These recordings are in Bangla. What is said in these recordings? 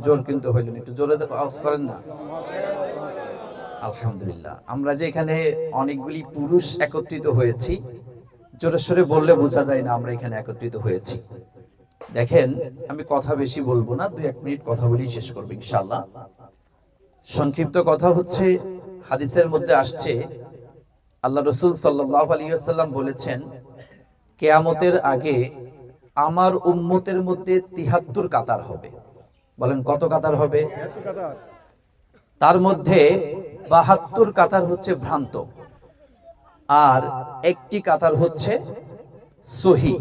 জোর কিন্তু হইলেন, একটু জোরে আওয়াজ করেন না। আলহামদুলিল্লাহ, আমরা যে এখানে অনেকগুলি পুরুষ একত্রিত হয়েছি, জোরে সোরে বললে বোঝা যায় না আমরা এখানে একত্রিত হয়েছি। দেখেন, আমি কথা বেশি বলবো না, 2-1 মিনিট কথা বলি শেষ করবো ইনশাআল্লাহ। সংক্ষিপ্ত কথা হচ্ছে, হাদিসের মধ্যে আসছে আল্লাহ রাসূল সাল্লাল্লাহু আলাইহি ওয়াসাল্লাম বলেছেন, কিয়ামতের আগে আমার উম্মতের মধ্যে 73 কাতার হবে। বলেন কত কাতার হবে? তার মধ্যে 72 কাতার হচ্ছে ভ্রান্ত, আর একটি কাতার হচ্ছে সহি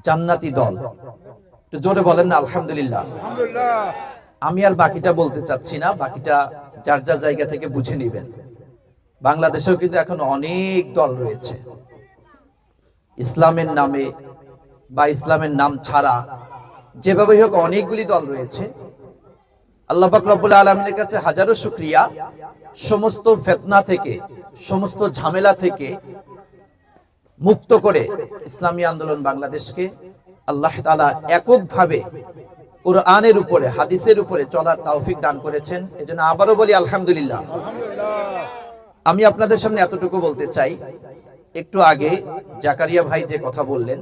জান্নাতি দল। একটু জোরে বলেন না আলহামদুলিল্লাহ। আমি আর বাকিটা বলতে চাচ্ছি না, বাকিটা যার যার জায়গা থেকে বুঝে নেবেন। বাংলাদেশেও কিন্তু এখন অনেক দল রয়েছে ইসলামের নামে বা ইসলামের নাম ছাড়া, যেভাবে হোক অনেকগুলি দল রয়েছে। আল্লাহ পাক রব্বুল আলামিনের কাছে হাজারো শুকরিয়া, সমস্ত ফিতনা থেকে, সমস্ত ঝামেলা থেকে মুক্ত করে ইসলামী আন্দোলন বাংলাদেশকে আল্লাহ তাআলা এককভাবে কুরআনের উপরে, হাদিসের উপরে চলার তৌফিক দান করেছেন। এজন্য আবারও বলি আলহামদুলিল্লাহ। আমি আপনাদের সামনে এতটুকু বলতে চাই, একটু আগে জাকারিয়া ভাই যে কথা বললেন,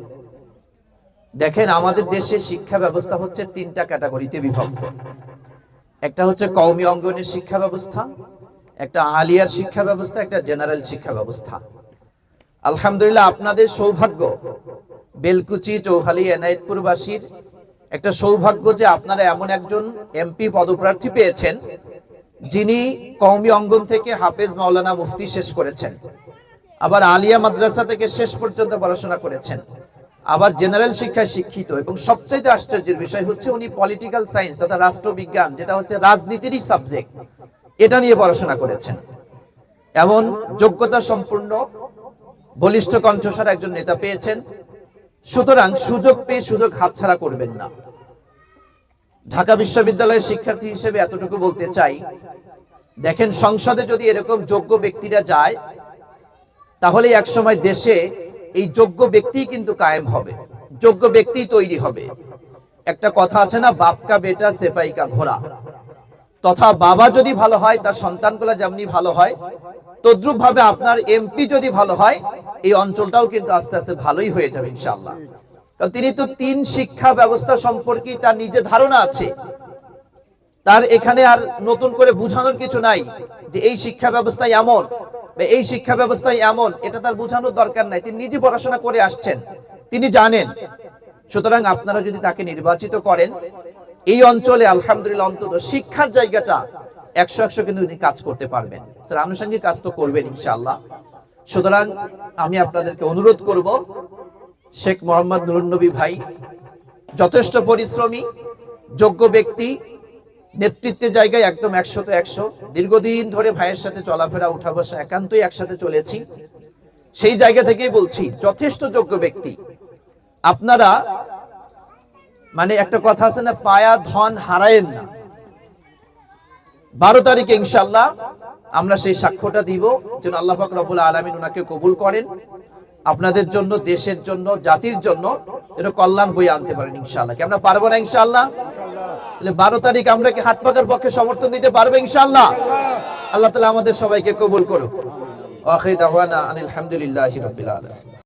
দেখেন আমাদের দেশে শিক্ষা ব্যবস্থা হচ্ছে 3টা ক্যাটাগরিতে বিভক্ত। একটা হচ্ছে কওমি অঙ্গনের শিক্ষা ব্যবস্থা, একটা আলিয়ার শিক্ষা ব্যবস্থা, একটা জেনারেল শিক্ষা ব্যবস্থা। আলহামদুলিল্লাহ, আপনাদের সৌভাগ্য, বেলকুচি, চৌহালি, এনায়েতপুরবাসীর একটা সৌভাগ্য যে আপনারা এমন একজন এমপি পদপ্রার্থী পেয়েছেন যিনি কওমি অঙ্গন থেকে হাফেজ মাওলানা মুফতি শেষ করেছেন, আবার আলিয়া মাদ্রাসা থেকে শেষ পর্যন্ত পড়াশোনা করেছেন, আবার জেনারেল শিক্ষায় শিক্ষিত, এবং সবচেয়ে আশ্চর্যের বিষয় হচ্ছে উনি পলিটিক্যাল সায়েন্স তথা রাষ্ট্রবিজ্ঞান, যেটা হচ্ছে রাজনীতিরই সাবজেক্ট, এটা নিয়ে পড়াশোনা করেছেন। এমন যোগ্যতা সম্পূর্ণ বলিষ্ঠ কণ্ঠস্বর একজন নেতা পেয়েছেন। সুতরাং সুযোগ পেয়ে সুযোগ হাতছাড়া করবেন না। ঢাকা বিশ্ববিদ্যালয়ের শিক্ষার্থী হিসেবে এতটুকু বলতে চাই, দেখেন সংসদে যদি এরকম যোগ্য ব্যক্তিরা যায়, তাহলে একসময় দেশে এই যোগ্য ব্যক্তি কিন্তু কায়েম হবে, যোগ্য ব্যক্তি তৈরি হবে। একটা কথা আছে না, বাপ কা বেটা সেপাই কা ঘোড়া, তথা বাবা যদি ভালো হয় তার সন্তানগুলো যেমনি ভালো হয়, তদ্রুপ ভাবে আপনার এমপি যদি ভালো হয়, এই অঞ্চলটাও কিন্তু আস্তে আস্তে ভালোই হয়ে যাবে ইনশাআল্লাহ। কারণ তিনি তো 3 শিক্ষা ব্যবস্থা সম্পর্কে তার নিজের ধারণা আছে, তার এখানে আর নতুন করে বুঝানোর কিছু নাই যে এই শিক্ষা ব্যবস্থায় এমন বা এই শিক্ষা ব্যবস্থায় এমন, এটা তার বোঝানোর দরকার নাই। তিনি নিজে পড়াশোনা করে আসছেন, তিনি জানেন। সুতরাং আপনারা যদি তাকে নির্বাচিত করেন, এই অঞ্চলে আলহামদুলিল্লাহ অন্তত শিক্ষার জায়গাটা 100 কিন্তু উনি কাজ করতে পারবেন। স্যার আনুষঙ্গিক কাজ তো করবেন ইনশাআল্লাহ। সুতরাং আমি আপনাদেরকে অনুরোধ করব, শেখ মোহাম্মদ নুরুন নবী ভাই যথেষ্ট পরিশ্রমী, যোগ্য ব্যক্তি, নেতৃত্বের জায়গায় একদম 100 দীর্ঘদিন ধরে ভাইয়ের সাথে চলাফেরা, উঠা বসা একান্তই একসাথে চলেছি, সেই জায়গা থেকেই বলছি যথেষ্ট যোগ্য ব্যক্তি। আপনারা মানে একটা কথা আছে না, পায়া ধন হারায়েন না। 12 তারিখে ইনশাআল্লাহ আমরা সেই সাক্ষ্যটা দিব, যেন আল্লাহ পাক রব্বুল আলামিন ওনাকে কবুল করেন, আপনাদের জন্য, দেশের জন্য, জাতির জন্য যেন কল্যাণ বয়ে আনতে পারেন ইনশাআল্লাহ। কি আমরা পারবো না ইনশাআল্লাহ? তাহলে 12 তারিখ আমরা কি হাত পাকার পক্ষে সমর্থন দিতে পারবো ইনশাআল্লাহ? আল্লাহ তাআলা আমাদের সবাইকে কবুল করুক। আখির দাওয়ানা আনিল হামদুলিল্লাহি রাব্বিল আলামিন।